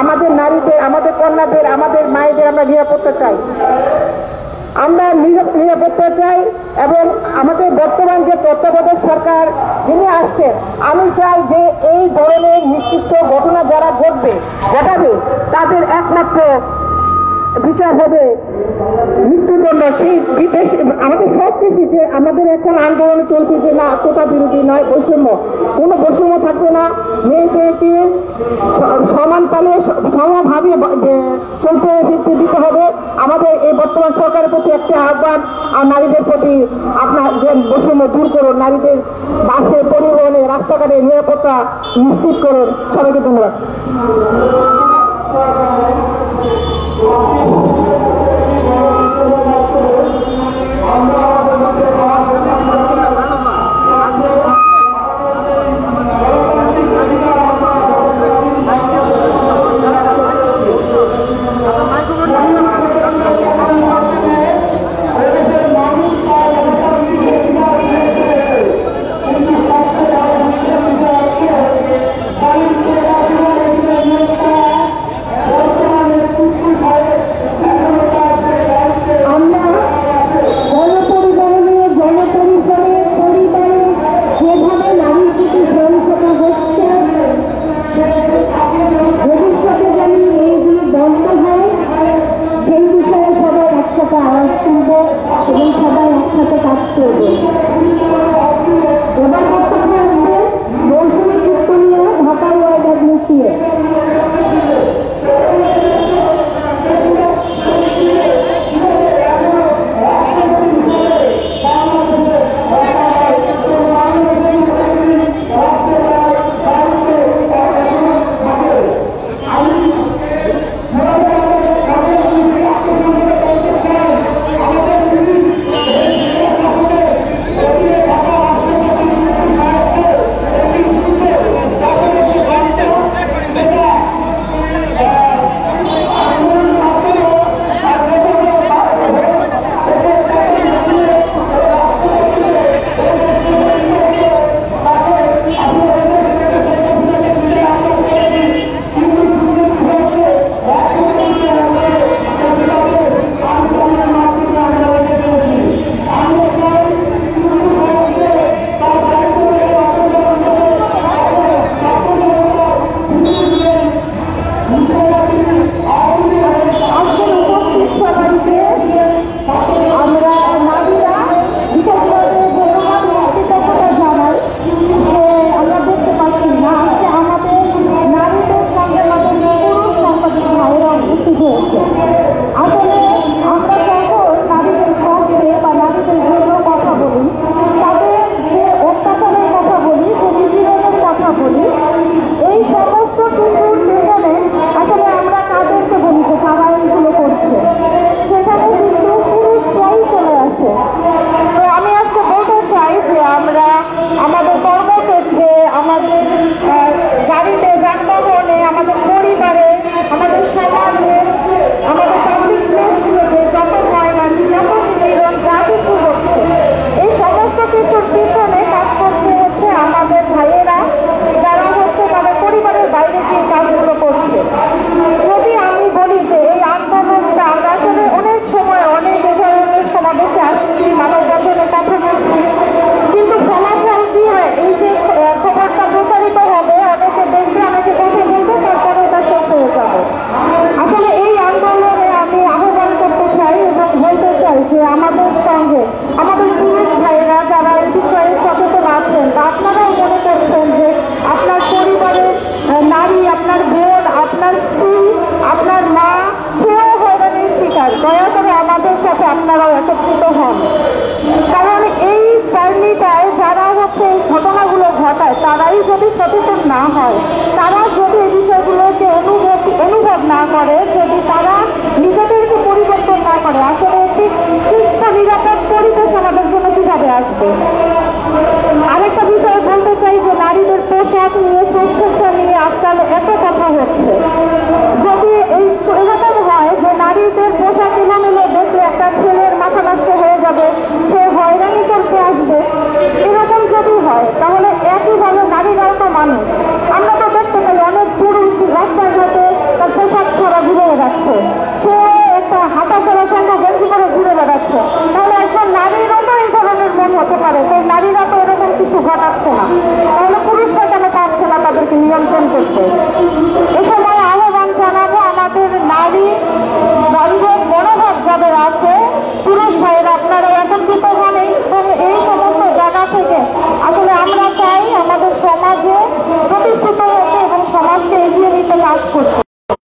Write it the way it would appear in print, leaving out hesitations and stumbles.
আমাদের নারীদের, আমাদের কন্যাদের, আমাদের মায়েদের আমরা নিরাপত্তা চাই, আমরা নিরাপত্তা চাই। এবং আমাদের বর্তমান যে তত্ত্বাবধায়ক সরকার যিনি আসছেন, আমি চাই যে এই ধরনের নিকৃষ্ট ঘটনা যারা ঘটাবে তাদের একমাত্র বিচার হবে মৃত্যুদণ্ড। সেই আমাদের সব কিছু যে আমাদের এখন আন্দোলনে চলছে যে না কোটা বিরোধী নয়, বৈষম্য, কোনো বৈষম্য থাকবে না, মেয়েদেরকে সমান তালে সমভাবে চলতে দিতে হবে। আমাদের এই বর্তমান সরকারের প্রতি একটা আহ্বান, আর নারীদের প্রতি আপনার যে বৈষম্য দূর করুন, নারীদের বাসে, পরিবহনে, রাস্তাঘাটে নিরাপত্তা নিশ্চিত করুন। সবাইকে ধন্যবাদ। আপনারাও একত্রিত হন, কারণ এই জার্নিটায় যারা এই ঘটনাগুলো ঘটায় তারাই যদি সচেতন না হয়, তারা যদি এই বিষয়গুলো